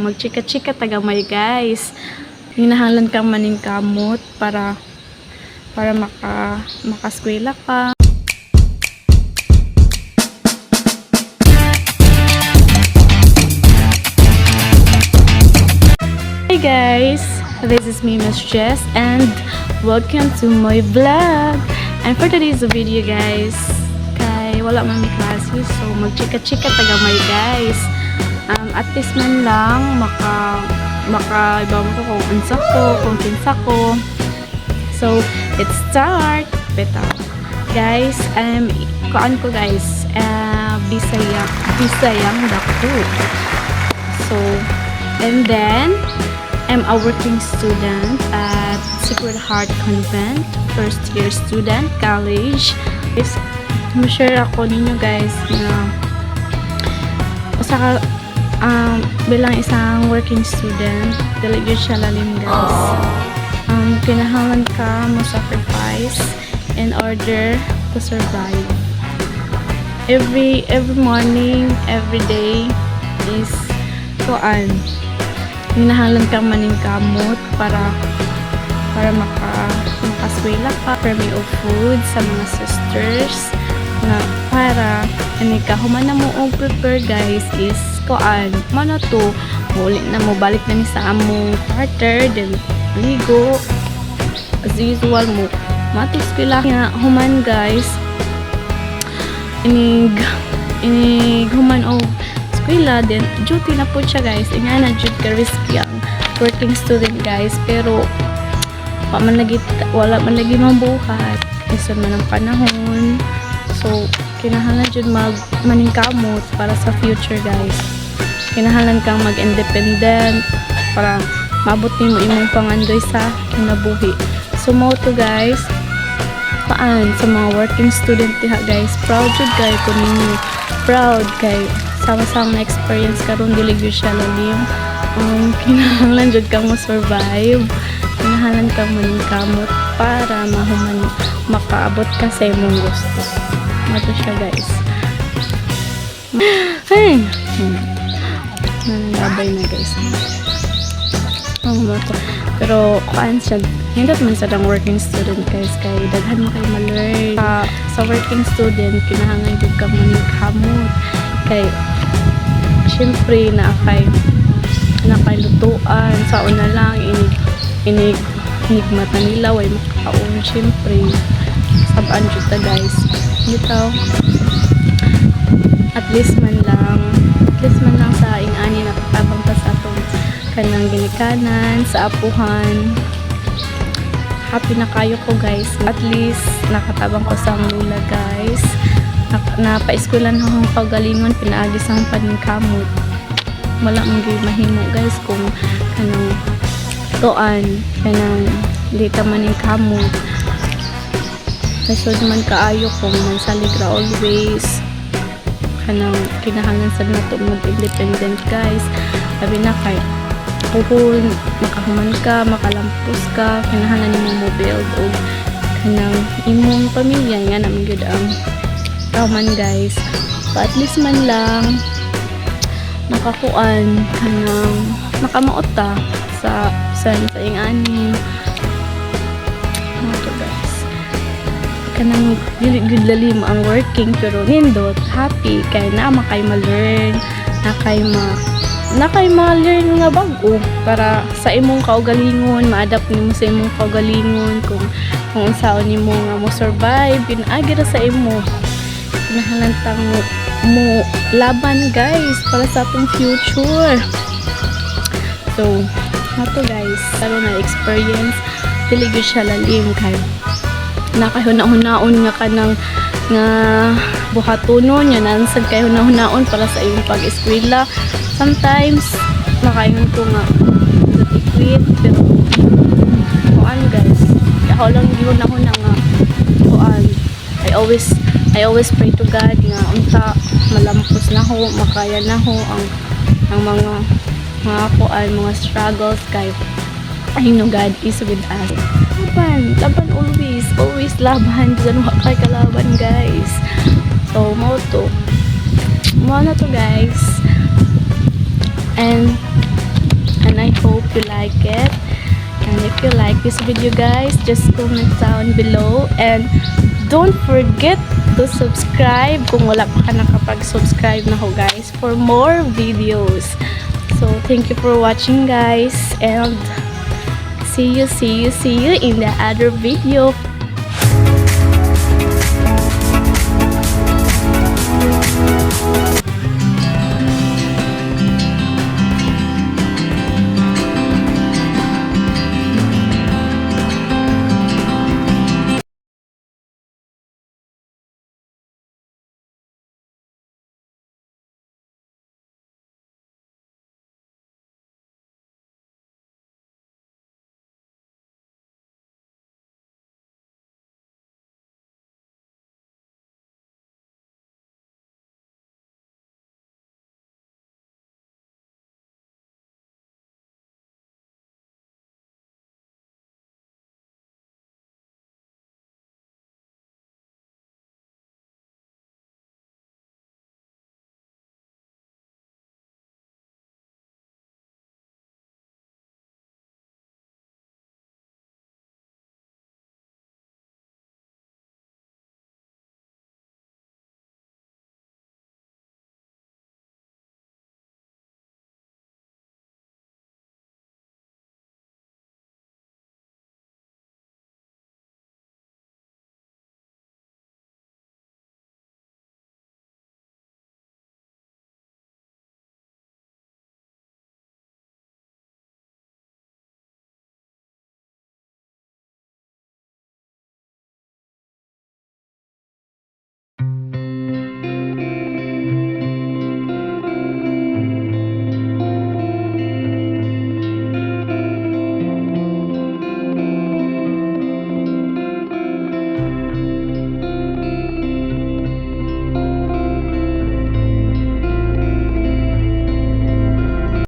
Magchika-chika tagamay guys. Hinahalan kang maning kamot para makaskwela ka. Hey guys, this is me Miss Jess and welcome to my vlog. And for today's video guys, kay wala man may klase, so magchika-chika tagamay guys. At least man lang maka-ibang ko kung unsa ko, kung kinsa ko. So, let's start. Beta. Guys, kuan ko guys, Bisayang dako. So, and then, I'm a working student at Sacred Heart Convent, first year student, college. Is ma-share ako ninyo guys na bilang isang working student, dili gyud siya lalim guys. Kinahanglan ka mo sacrifice in order to survive. Every morning, every day is kinahanglan ka maning kamot para makaswela ka, permi of food sa mga sisters na para human na mo og prepare guys is mano to muli na mo balik na ni sa among quarter, then ligo as usual mo matos pila nga human guys inig human og eskwela, then duty na po siya guys. Ingana jud ka risky ang working student guys, pero wala man lagi mabuhat isod man ang panahon, so kinahanglan jud maningkamot para sa future guys. Kinahanglan kang mag-independent para maabot nimo imong pangandoy sa kinabuhi. So mo to guys, sa mga working student diha guys, proud jud kay ko ninyo, proud kay sama-sama na experience karon dili gyud siya lalim. Kinahanglan jud kang mo-survive, kinahanglan kang maningkamot para makaabot ka sa imong gusto. Mato siya guys. Hey, nanabay na guys. Pero siya, hindi man sa dang working student guys, kay daghan mo kayo ma-learn. Sa working student, kinahanglan jud kang maningkamot kay syempre nakay lutuan sa una lang inig mata nila way makakaon, syempre saban jud ta guys bitaw. At least man lang sa ingani nakatabang ta sa atong kanang ginikanan sa apuhan. Happy na kayo ko guys, at least nakatabang ko sa lula guys. Napaeskwelahan akong pagalingon, pinaagis ang paningkamot. Wala mong mahimo guys kung kanang lita maningkamot. Nasod man kaayo kung mansaligra always. Kinahanglan sa nato mag-independent guys. Sabi na kay kung makahuman ka, makalampos ka, kinahanglan nimo mo build og imong pamilya nga naman gyud ang man guys. So at least man lang makamaot ta sa ingani to guys. Kanang dili gud lalim ang working, pero nindot happy kay naama kay ma-learn, ma-learn nga bag-o para sa imong kaugalingon, ma-adapt nimo sa imong kaugalingon kung unsaon nimo nga mo survive pinaagi ra sa imo. Kinahanglan tang mo laban guys para sa atong future. So nato guys, taro na experience dili gyud siya lalim kay nakahuna-hunaon nga buhatonon yan nansag kay hunahon para sa iyong pag-eskwela. Sometimes makaingon ko nga quit, pero guys, ako lang gihunahuna nga I always pray to God nga unta malampos na ho, makaya na ho ang mga struggles kay I know God is with us. Laban always laban, dyan wa kay kalaban guys. So mo na to guys, and you like it. And if you like this video guys, just comment down below. And don't forget to subscribe kung wala pa ka nakapag-subscribe na ho guys for more videos. So thank you for watching guys, and see you in the other video.